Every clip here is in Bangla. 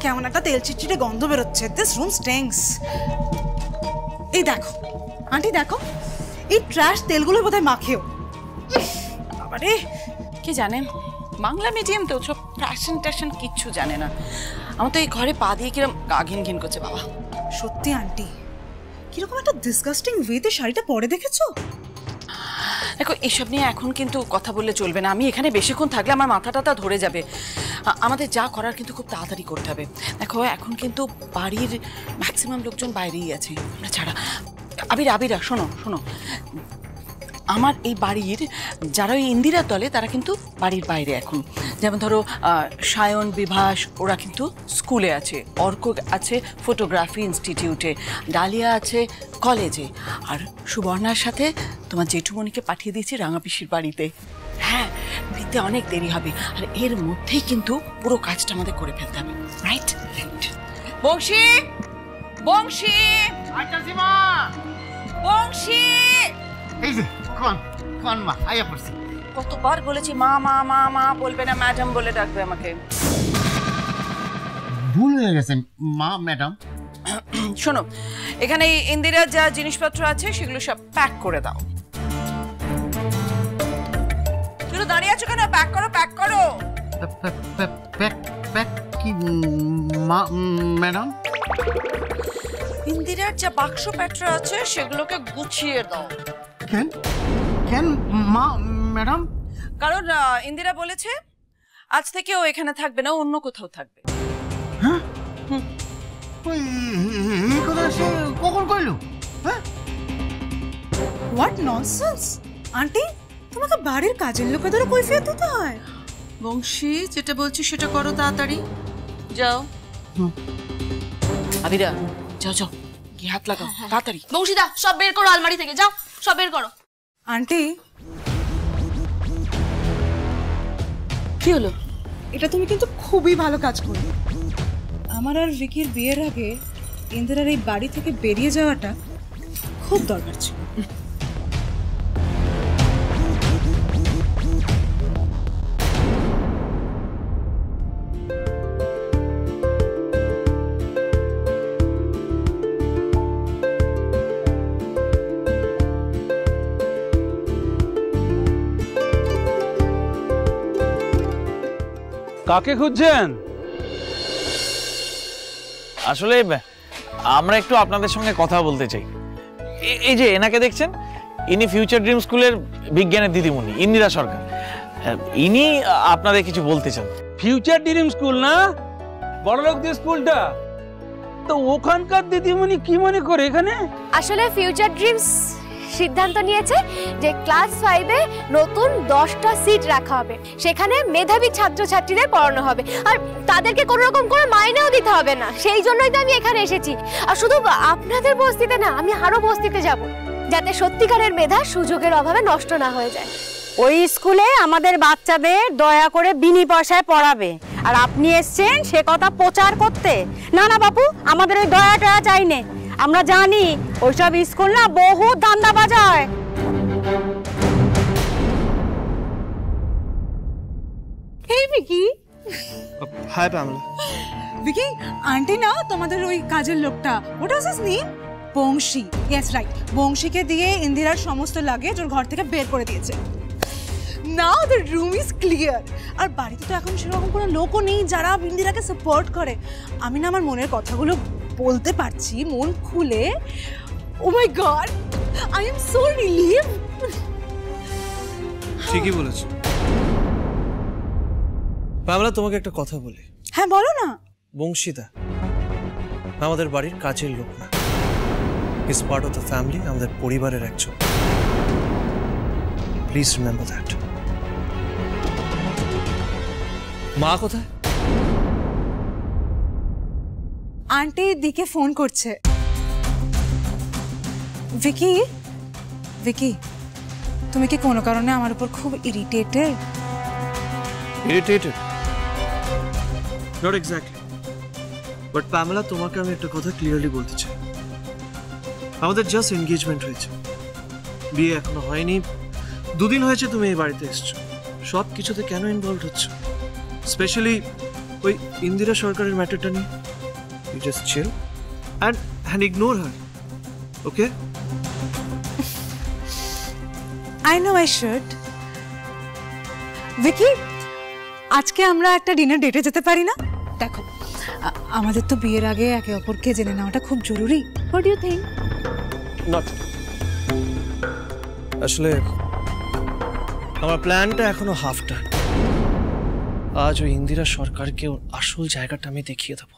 কেমন একটা তেল চিটচিটে গন্ধ বেরোচ্ছে। This room stings. এই দেখো আন্টি, দেখো এই ট্র্যাশ তেলগুলো বোধহয় মাখেও। আরে কি জানেন, বাংলা মিডিয়াম তো সব ফ্যাশন ট্যাশন কিচ্ছু জানে না। আমার তো এই ঘরে পা দিয়ে কিরম গা ঘিন ঘিন করছে বাবা। সত্যি আন্টি, কিরকম একটা ডিসগাস্টিং ওয়েতে শাড়িটা পরে দেখেছো? দেখো এসব নিয়ে এখন কিন্তু কথা বললে চলবে না। আমি এখানে বেশিক্ষণ থাকলে আমার মাথাটা ধরে যাবে। আমাদের যা করার কিন্তু খুব তাড়াতাড়ি করতে হবে। দেখো এখন কিন্তু বাড়ির ম্যাক্সিমাম লোকজন বাইরেই আছে আমরা ছাড়া। আবিরা শোনো শোনো, আমার এই বাড়ির যারা ওই ইন্দিরার দলে তারা কিন্তু বাড়ির বাইরে এখন। যেমন ধরো সায়ন, বিভাস ওরা কিন্তু স্কুলে আছে, অর্ক আছে ফটোগ্রাফি ইনস্টিটিউটে, ডালিয়া আছে কলেজে, আর সুবর্ণার সাথে তোমার জেঠুমণিকে পাঠিয়ে দিয়েছি রাঙাপিসির বাড়িতে। হ্যাঁ, ফিরতে অনেক দেরি হবে, আর এর মধ্যেই কিন্তু পুরো কাজটা আমাদের করে ফেলতে হবে। রাইট? বংশী, বংশী, বংশী, এই যে কোন মা আয়া পড়ছি। কতবার বলেছি মা মা মা মা বলবে না, ম্যাডাম বলে ডাকবে আমাকে। ভুল হয়ে গেছে মা ম্যাডাম। শোনো, এখানে ইন্দিরার যা জিনিসপত্র আছে সেগুলো সব প্যাক করে দাও। তুমি দাঁড়িয়ে আছো কেন? প্যাক করো, প্যাক করো। প্যাক কি মা ম্যাডাম? ইন্দিরার যা বাক্সপত্র আছে সেগুলোকে গুছিয়ে দাও। কেন কেন মা ম্যাডাম? কারণ ইন্দিরা বলেছে আজ থেকে ও এখানে থাকবে না, অন্য কোথাও থাকবে। হ্যাঁ, এই কথা সে কখন কইলো? হ্যাঁ, হোয়াট ননসেন্স আন্টি, তোমাকে বাড়ির কাজের লোকেদেরও কৈফিয়ত দিতে হয়? বংশী, যেটা বলছি সেটা করো তাড়াতাড়ি। যাও আবিরা, যাও যাও, কি হাত লাগাও তাড়াতাড়ি। বংশীদা, সব বের করো আলমারি থেকে, যাও সব বের করো। আন্টি, কি হলো? এটা তুমি কিন্তু খুবই ভালো কাজ করলে। আমার আর ভিকির বিয়ের আগে ইন্দিরার এই বাড়ি থেকে বেরিয়ে যাওয়াটা খুব দরকার ছিল। কাকে খুঁজছেন? আসলে আমরা একটু আপনাদের সঙ্গে কথা বলতে চাই। এই যে এনাকে দেখছেন, ইনি ফিউচার ড্রিম স্কুলের বিজ্ঞানের দিদিমণি ইন্দিরা সরকার। ইনি আপনাদের কিছু বলতে চান। ফিউচার ড্রিম স্কুল না, বড়লোকদের স্কুলটা? তো ওখানকার দিদিমণি কি মনে করে এখানে? আসলে ফিউচার ড্রিমস সিদ্ধান্ত নিয়েছে যে ক্লাস 5-এ নতুন 10টা সিট রাখা হবে, সেখানে মেধাবী ছাত্রছাত্রীদের পড়ানো হবে, আর তাদেরকে কোনো রকম করে মাইনেও দিতে হবে না। সেই জন্যই তো আমি এখানে এসেছি। আর শুধু আপনাদের বস্তিতে না, আমি আরো বস্তিতে যাব, যাতে সত্যিকারের মেধা সুযোগের অভাবে নষ্ট না হয়ে যায়। ওই স্কুলে আমাদের বাচ্চাদের দয়া করে বিনি পয়সায় পড়াবে, আর আপনি এসছেন সে কথা প্রচার করতে। না না বাপু, আমাদের ওই দয়া টয়া চাই না। আমরা জানি ওইসব স্কুল না বহু ধান্দাবাজ হয়। Hey Vicky. Hi Pamela. Vicky, aunty না তোমাদের ওই কাজের লোকটা, what was his name? Bansi. Yes right, বংশীকে দিয়ে ইন্দিরার সমস্ত লাগেজ ওর ঘর থেকে বের করে দিয়েছে। নাও দ্য রুম ইজ ক্লিয়ার। আর বাড়িতে তো এখন সেরকম কোনো লোকও নেই যারা ইন্দিরাকে সাপোর্ট করে। আমি না আমার মনের কথাগুলো বলতে পারছি মন খুলে। Oh my god, I am so relieved. ঠিকই বলেছো প্যামেলা। তোমাকে একটা কথা বলি। হ্যাঁ বলো না। বংশীদা আমাদের বাড়ির কাজের লোক না, is part of the family, আমাদের পরিবারের একজন। Please remember that. মা কোথায়? আন্টি দিকে ফোন করছে। ভিকি, ভিকি, তুমি কি কোনো কারণে আমার উপর খুব irritated? Irritated? Not exactly, but Pamela তোমাকে আমি একটা কথা ক্লিয়ারলি বলতে চাই। আমাদের জাস্ট এনগেজমেন্ট হয়েছে, বিয়ে এখনো হয়নি। 2 দিন হয়েছে তুমি এই বাড়িতে এসছো। সব কিছুতে কেন ইনভলভ হচ্ছ? স্পেশালি ওই ইন্দিরা সরকারের ম্যাটারটা নিয়ে you just chill and ignore her, okay? I know I should. Vicky, আজকে আমরা একটা ডিনার ডেটে যেতে পারি না? দেখো, আমাদের তো বিয়ের আগে একে অপরকে জেনে নেওয়াটা খুব জরুরি। What do you think? Not. আসলে আমার প্ল্যানটা এখনো হাফ ডান। আজ ওই ইন্দিরা সরকারকে ওর আসল জায়গাটা আমি দেখিয়ে দেবো।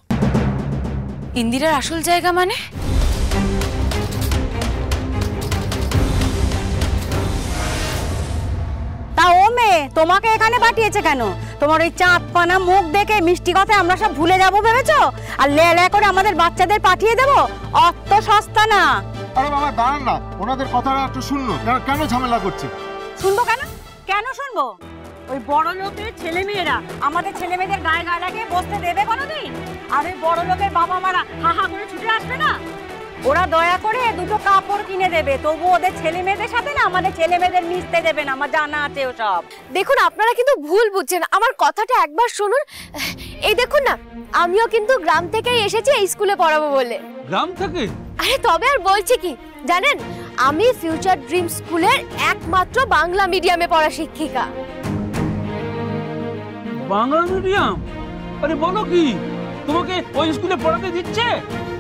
ইন্দিরার আসল জায়গা মানে? তা ও মেয়ে তোমাকে এখানে পাঠিয়েছে কেন? তোমার ওই চাঁদপানা মুখ দেখে মিষ্টি কথায় আমরা সব ভুলে যাবো ভেবেছো? আর লে করে আমাদের বাচ্চাদের পাঠিয়ে দেবো? অত সস্তা না। আরে বাবা দাঁড়ান না, ওনাদের কথাটা একটু শুনলো। কেন ঝামেলা করছে? শুনবো কেন? কেন শুনবো? ওই বড় লোকের ছেলে মেয়েরা আমাদের ছেলে মেয়েদের গায়ে গায়ে লাগিয়ে বসতে দেবে কোনোদিন? আর ওই বড় লোকের বাবা মারা হাহা করে ছুটে আসবে না? ওরা দয়া করে দুটো কাপড় কিনে দেবে, তবু ওদের ছেলে মেয়েদের সাথে না আমাদের ছেলে মেয়েদের মিশতে দেবে না, আমার জানা আছে ওসব। দেখুন আপনারা কিন্তু ভুল বুঝছেন, আমার কথাটা একবার শুনুন। এই দেখুন না, আমিও কিন্তু গ্রাম থেকেই এসেছি এই স্কুলে পড়াবো বলে। গ্রাম থেকে? আরে তবে আর বলছি কি জানেন, আমি ফিউচার ড্রিম স্কুলের একমাত্র বাংলা মিডিয়ামে পড়া শিক্ষিকা। বাংলা মিডিয়াম? আরে বলো কি, তোমাকে ওই স্কুলে পড়াতে দিচ্ছে?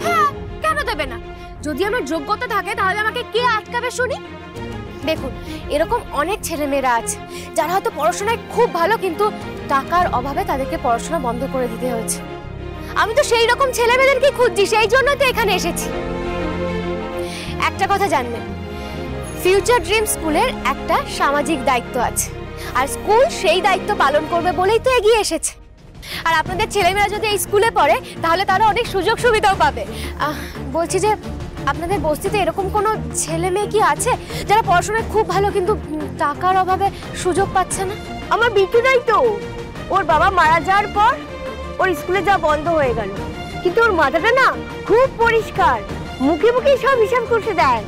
হ্যাঁ, কেন দেবে না? যদি আমার যোগ্যতা থাকে তাহলে আমাকে কে আটকাবে শুনি? দেখুন, এরকম অনেক ছেলেমেয়েরা আছে যারা হয়তো পড়াশোনায় খুব ভালো, কিন্তু টাকার অভাবে তাদেরকে পড়াশোনা বন্ধ করে দিতে হয়েছে। আমি তো সেই রকম ছেলেমেয়েদেরকে খুঁজছি, সেই জন্য তো এখানে এসেছি। একটা কথা জানবেন, ফিউচার ড্রিম স্কুলের একটা সামাজিক দায়িত্ব আছে, আর স্কুল সেই দায়িত্ব পালন করবে বলেই তো এগিয়ে এসেছে। আর আপনাদের ছেলেমেয়েরা যদি এই স্কুলে পড়ে তাহলে তারা অনেক সুযোগ সুবিধাও পাবে। বলছি যে আপনাদের বস্তিতে এরকম কোনো ছেলে মেয়ে কি আছে যারা পড়াশোনায় খুব ভালো কিন্তু টাকার অভাবে সুযোগ পাচ্ছে না? আমার বিটুটাই তো, ওর বাবা মারা যাওয়ার পর ওর স্কুলে যাওয়া বন্ধ হয়ে গেল, কিন্তু ওর মাথাটা না খুব পরিষ্কার, মুখে মুখে সব হিসাব করতে দেয়।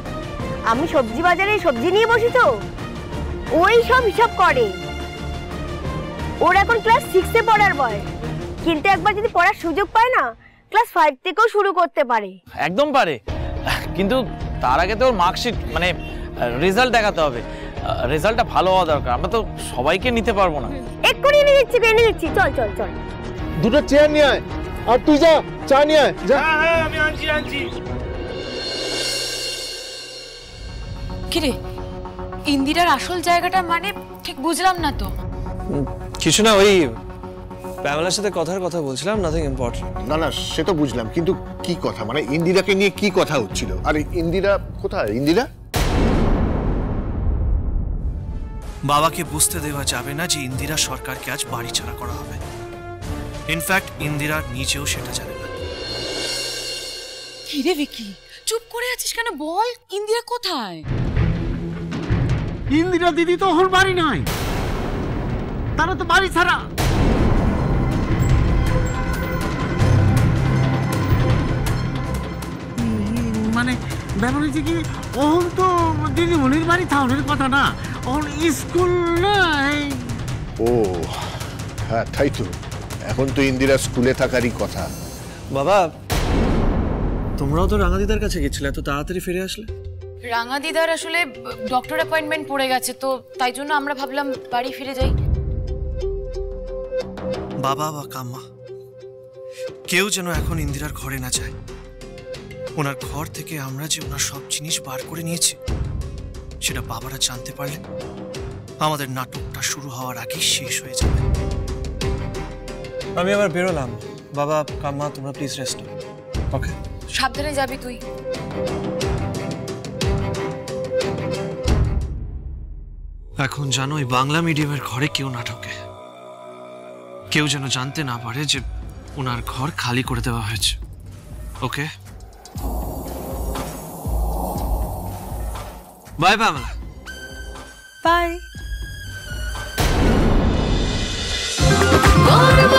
আমি সবজি বাজারে সবজি নিয়ে বসি তো, ওই সব হিসাব করে। ওর এখন ক্লাস 6-এ পড়ার বয়স, কিন্তু একবার যদি পড়ার সুযোগ পায় না, ক্লাস 5 থেকেও শুরু করতে পারে। একদম পারে, কিন্তু তার আগে তো ওর মার্কশিট মানে রেজাল্ট দেখাতে হবে। রেজাল্টটা ভালো হওয়া দরকার, আমরা তো সবাইকে নিতে পারবো না। এক্ষুনি এনে দিচ্ছি, চল চল চল। দুটো চেয়ার নিয়ে আয়, আর তুই যা চা নিয়ে আয়। যা। হ্যাঁ আমি আনছি। কিরে, ইন্দিরার আসল জায়গাটা মানে ঠিক বুঝলাম না তো। কিছু না, ওই প্যামেলার সাথে কথা বলছিলাম, নাথিং ইম্পর্টেন্ট। না সে তো বুঝলাম, কিন্তু কি কথা, মানে ইন্দিরাকে নিয়ে কি কথা হচ্ছিল? আর ইন্দিরা কোথায়? ইন্দিরা বাবাকে বুঝতে দেওয়া যাবে না যে ইন্দিরা সরকারকে আজ বাড়ি ছাড়া করা হবে। ইনফ্যাক্ট ইন্দিরা নিজেও সেটা জানে না। কিরে ভিকি, চুপ করে আছিস কেন? বল, ইন্দিরা কোথায়? ইন্দিরা দিদি তো ওর বাড়ি নাই, তারা তো বাড়ি ছাড়া। মানে ব্যাপার হচ্ছে কি, ওর তো দিদিমণির বাড়ি থাউনের কথা না, ওর স্কুল নাই। ও হ্যাঁ, তাই তো, এখন তো ইন্দিরা স্কুলে থাকারই কথা। বাবা, তোমরাও তো রাঙাদিদার কাছে গেছিলে, এত তাড়াতাড়ি ফিরে আসলে? রাঙা দিদার আসলে ডক্টর অ্যাপয়েন্টমেন্ট পড়ে গেছে, তো তাই জন্য আমরা ভাবলাম বাড়ি ফিরে যাই। বাবা বা কাম্মা কেউ যেন এখন ইন্দিরার ঘরে না যায়। ওনার ঘর থেকে আমরা যে ওনার সব জিনিস বার করে নিয়েছি সেটা বাবারা জানতে পারলে আমাদের নাটকটা শুরু হওয়ার আগেই শেষ হয়ে যাবে। আমি আবার বেরোলাম। বাবা, কাম্মা, তোমরা প্লিজ রেস্ট। ওকে, সাবধানে যাবি তুই। এখন জানো ওই বাংলা মিডিয়ামের ঘরে কেউ না ঢোকে, কেউ যেন জানতে না পারে যে ওনার ঘর খালি করে দেওয়া হয়েছে। ওকে, বাই প্যামেলা। বাই। গর্ব